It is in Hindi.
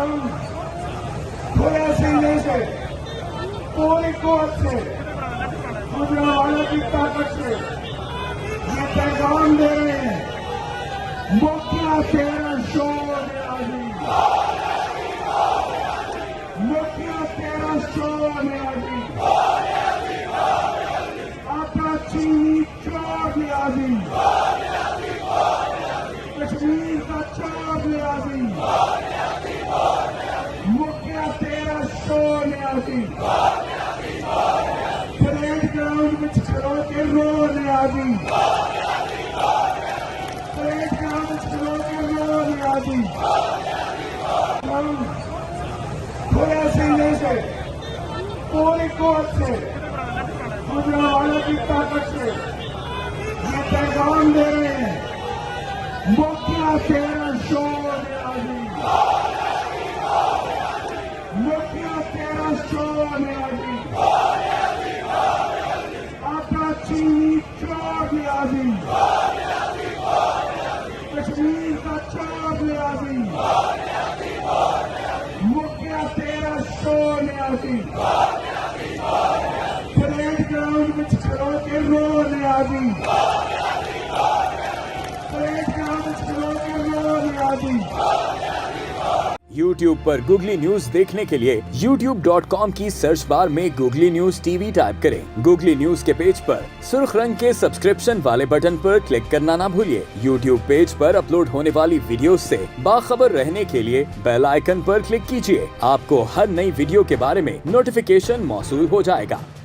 हम खुले सीने से पूरी कुव्वत से गुजरांवाला की ताकत से ये पैगाम दे रहे हैं, मुखिया तेरा शोर है अभी, मुखिया तेरा शोर है अभी, आपका चीनी चोर है अभी, कश्मीर का चोर है अभी, मुखिया तेरा शोर है अभी, परेड ग्राउंड में खड़ो के रो है अभी, परेड ग्राउंड में खड़ो के रो है अभी। हम खुले सीने से पूरी कुव्वत से गुजरांवाला की ताकत से ये पैगाम दे रहे हैं, मुखिया तेरा शोर है अभी, मुखिया तेरा शोर है अभी, आपका चीनी चोर है अभी, कश्मीर का चोर है अभी, मुखिया तेरा शोर है अभी, परेड ग्राउंड में खड़ो के रो है अभी, परेड ग्राउंड में खड़ो के रो है अभी। YouTube पर गूगली न्यूज देखने के लिए youtube.com की सर्च बार में गूगली न्यूज टीवी टाइप करें। गूगली न्यूज के पेज पर सुर्ख रंग के सब्सक्रिप्शन वाले बटन पर क्लिक करना ना भूलिए। YouTube पेज पर अपलोड होने वाली वीडियोस से बाखबर रहने के लिए बेल आइकन पर क्लिक कीजिए। आपको हर नई वीडियो के बारे में नोटिफिकेशन मौसूल हो जाएगा।